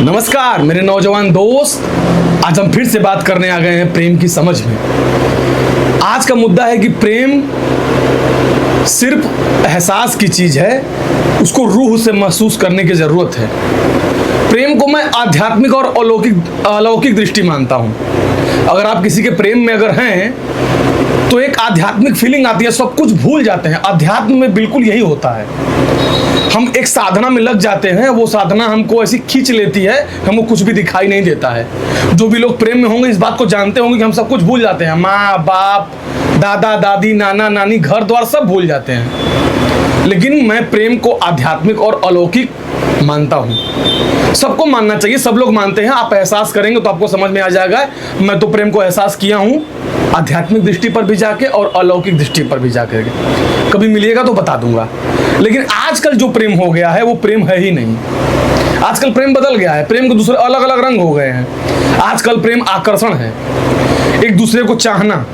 नमस्कार मेरे नौजवान दोस्त, आज हम फिर से बात करने आ गए हैं प्रेम की समझ में। आज का मुद्दा है कि प्रेम सिर्फ एहसास की चीज है, उसको रूह से महसूस करने की जरूरत है। प्रेम को मैं आध्यात्मिक और अलौकिक दृष्टि मानता हूं। अगर आप किसी के प्रेम में अगर हैं तो एक आध्यात्मिक फीलिंग आती है, सब कुछ भूल जाते हैं। अध्यात्म में बिल्कुल यही होता है। हम एक साधना में लग जाते हैं, वो साधना हमको ऐसी खींच लेती है, हमको कुछ भी दिखाई नहीं देता है। जो भी लोग प्रेम में होंगे इस बात को जानते होंगे कि हम सब कुछ भूल जाते हैं। माँ बाप, दादा दादी, नाना नानी, घर द्वार सब भूल जाते हैं। लेकिन मैं प्रेम को आध्यात्मिक और अलौकिक मानता हूँ। सबको मानना चाहिए, सब लोग मानते हैं। आप एहसास करेंगे तो आपको समझ में आ जाएगा। मैं तो प्रेम को एहसास किया हूँ, आध्यात्मिक दृष्टि पर भी जाके और अलौकिक दृष्टि पर भी जाके। कभी मिलिएगा तो बता दूंगा। लेकिन आजकल जो प्रेम हो गया है वो प्रेम है ही नहीं। आजकल प्रेम बदल गया है, प्रेम के दूसरे अलग अलग रंग हो गए हैं। आजकल प्रेम आकर्षण है, एक दूसरे को चाहना।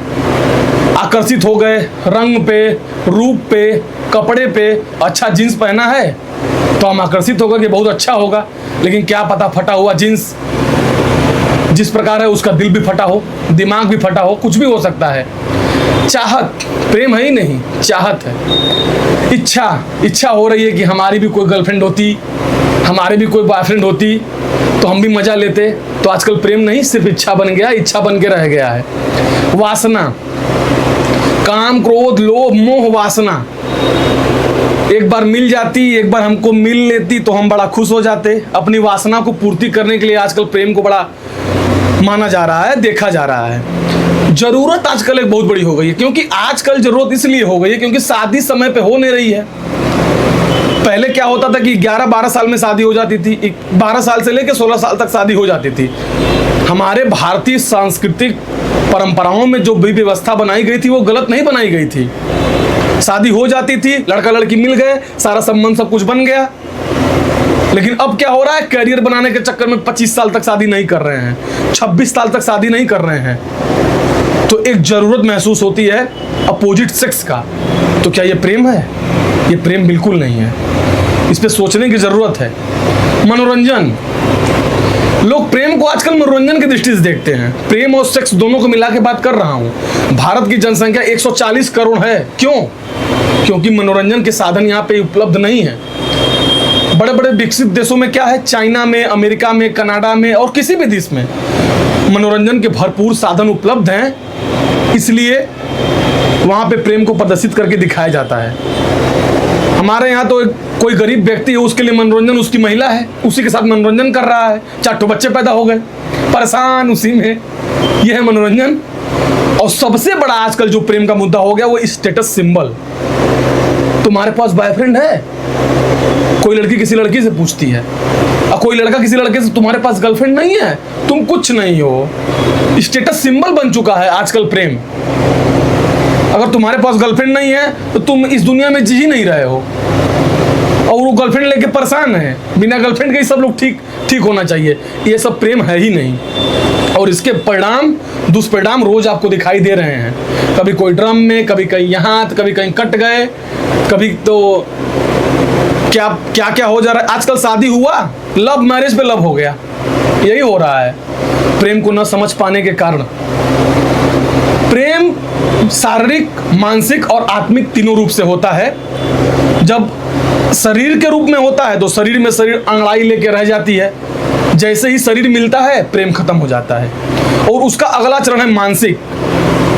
आकर्षित हो गए रंग पे, रूप पे, कपड़े पे। अच्छा जीन्स पहना है तो हम आकर्षित होगा कि बहुत अच्छा होगा, लेकिन क्या पता फटा हुआ जीन्स जिस प्रकार है उसका दिल भी फटा हो, दिमाग भी फटा हो, कुछ भी हो सकता है। चाहत प्रेम है ही नहीं, चाहत है। इच्छा हो रही है कि हमारी भी कोई गर्लफ्रेंड होती, हमारे भी कोई बॉयफ्रेंड होती तो हम भी मजा लेते। तो आजकल प्रेम नहीं, सिर्फ इच्छा बन गया, इच्छा बन के रह गया है। वासना, काम, क्रोध, लोभ, मोह, वासना एक बार मिल जाती, एक बार हमको मिल लेती तो हम बड़ा खुश हो जाते। अपनी वासना को पूर्ति करने के लिए आजकल प्रेम को बड़ा माना जा रहा है, देखा जा रहा है। जरूरत आजकल एक बहुत बड़ी हो गई है, क्योंकि आजकल जरूरत इसलिए हो गई है क्योंकि शादी समय पे हो नहीं रही है। पहले क्या होता था कि 11-12 साल में शादी हो जाती थी, 12 साल से लेकर 16 साल तक शादी हो जाती थी। हमारे भारतीय सांस्कृतिक परंपराओं में जो भी व्यवस्था बनाई गई थी वो गलत नहीं बनाई गई थी। शादी हो जाती थी, लड़का लड़की मिल गए, सारा संबंध सब कुछ बन गया। लेकिन अब क्या हो रहा है, करियर बनाने के चक्कर में 25 साल तक शादी नहीं कर रहे हैं, 26 साल तक शादी नहीं कर रहे हैं। तो एक जरूरत महसूस होती है अपोजिट सेक्स का। तो क्या ये प्रेम है? ये प्रेम बिल्कुल नहीं है। इस पे सोचने की जरूरत है। मनोरंजन, लोग प्रेम को आजकल मनोरंजन की दृष्टि से देखते हैं। प्रेम और सेक्स दोनों को मिला के बात कर रहा हूं। भारत की जनसंख्या 140 करोड़ है। क्यों? क्योंकि मनोरंजन के साधन यहाँ पे उपलब्ध नहीं है। बड़े बड़े विकसित देशों में क्या है, चाइना में, अमेरिका में, कनाडा में और किसी भी देश में मनोरंजन के भरपूर साधन उपलब्ध हैं, इसलिए वहां पे प्रेम को प्रदर्शित करके दिखाया जाता है। हमारे यहाँ तो कोई गरीब व्यक्ति है, उसके लिए मनोरंजन उसकी महिला है, उसी के साथ मनोरंजन कर रहा है। 4 बच्चे पैदा हो गए, परेशान उसी में। यह है मनोरंजन। और सबसे बड़ा आजकल जो प्रेम का मुद्दा हो गया वो स्टेटस सिंबल। तुम्हारे पास बॉयफ्रेंड है? कोई लड़की किसी लड़की से पूछती है, और कोई लड़का किसी लड़के से, तुम्हारे पास गर्लफ्रेंड नहीं है? तुम कुछ नहीं हो। स्टेटस सिंबल बन चुका है आजकल प्रेम। अगर तुम्हारे पास गर्लफ्रेंड नहीं है तो तुम इस दुनिया में जी ही नहीं रहे हो। और वो गर्लफ्रेंड लेके परेशान है, बिना गर्लफ्रेंड के ही सब लोग ठीक होना चाहिए। ये सब प्रेम है ही नहीं। और इसके परिणाम, दुष्परिणाम रोज आपको दिखाई दे रहे हैं। कभी कोई ड्रम में, कभी कहीं यहाँ, कभी कहीं कट गए, कभी तो क्या हो जा रहा है। आजकल शादी हुआ, लव मैरिज पे लव हो गया। यही हो रहा है प्रेम को न समझ पाने के कारण। प्रेम शारीरिक, मानसिक और आत्मिक तीनों रूप से होता है। जब शरीर के रूप में होता है तो शरीर में शरीर अंगड़ाई लेके रह जाती है। जैसे ही शरीर मिलता है प्रेम खत्म हो जाता है। और उसका अगला चरण है मानसिक।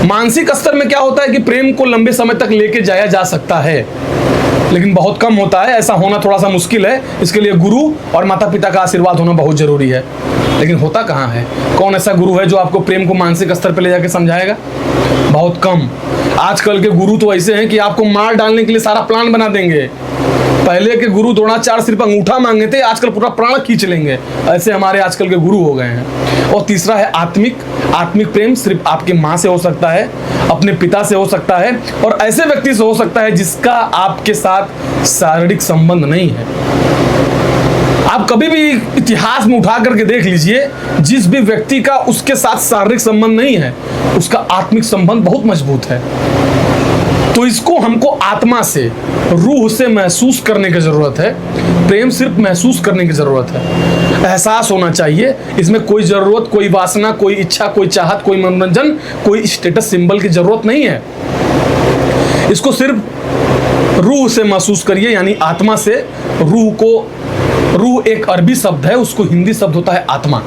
मानसिक स्तर में क्या होता है कि प्रेम को लंबे समय तक लेके जाया जा सकता है, लेकिन बहुत कम होता है। ऐसा होना थोड़ा सा मुश्किल है। इसके लिए गुरु और माता पिता का आशीर्वाद होना बहुत जरूरी है। लेकिन होता कहाँ है? कौन ऐसा गुरु है जो आपको प्रेम को मानसिक स्तर पर ले जाके समझाएगा? बहुत कम। आजकल के गुरु तो ऐसे हैं कि आपको मार डालने के लिए सारा प्लान बना देंगे। पहले के गुरु द्रोणाचार्य सिर्फ अंगूठा मांगे थे, आजकल पूरा प्राण खींच लेंगे। ऐसे हमारे आजकल के गुरु हो गए हैं। और तीसरा है आत्मिक प्रेम। सिर्फ आपके माँ से हो सकता है, अपने पिता से हो सकता है, और ऐसे व्यक्ति से हो सकता है जिसका आपके साथ शारीरिक संबंध नहीं है। आप कभी भी इतिहास में उठा करके देख लीजिए, जिस भी व्यक्ति का उसके साथ शारीरिक संबंध नहीं है उसका आत्मिक संबंध बहुत मजबूत है। तो इसको हमको आत्मा से, रूह से महसूस करने की ज़रूरत है। प्रेम सिर्फ महसूस करने की ज़रूरत है, एहसास होना चाहिए। इसमें कोई ज़रूरत, कोई वासना, कोई इच्छा, कोई चाहत, कोई मनोरंजन, कोई स्टेटस सिंबल की ज़रूरत नहीं है। इसको सिर्फ रूह से महसूस करिए, यानी आत्मा से। रूह एक अरबी शब्द है, उसको हिंदी शब्द होता है आत्मा।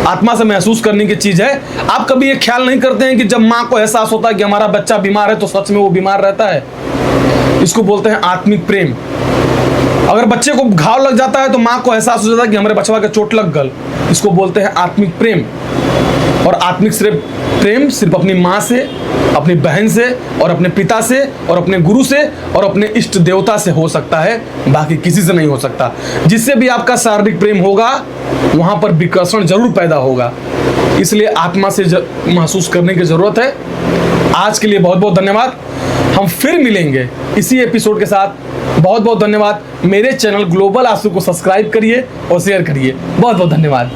आत्मा से महसूस करने की चीज़ है। आप कभी ये ख्याल नहीं करते हैं कि जब माँ को एहसास होता है कि हमारा बच्चा बीमार है तो सच में वो बीमार रहता है? इसको बोलते हैं आत्मिक प्रेम। अगर बच्चे को घाव लग जाता है तो माँ को एहसास हो जाता है कि हमारे बचवा के चोट लग गल। इसको बोलते हैं आत्मिक प्रेम। और आत्मिक प्रेम सिर्फ अपनी माँ से, अपनी बहन से, और अपने पिता से, और अपने गुरु से, और अपने इष्ट देवता से हो सकता है, बाकी किसी से नहीं हो सकता। जिससे भी आपका शारीरिक प्रेम होगा वहाँ पर विकर्षण जरूर पैदा होगा। इसलिए आत्मा से महसूस करने की ज़रूरत है। आज के लिए बहुत बहुत धन्यवाद। हम फिर मिलेंगे इसी एपिसोड के साथ। बहुत बहुत धन्यवाद। मेरे चैनल ग्लोबल आंसू को सब्सक्राइब करिए और शेयर करिए। बहुत बहुत धन्यवाद।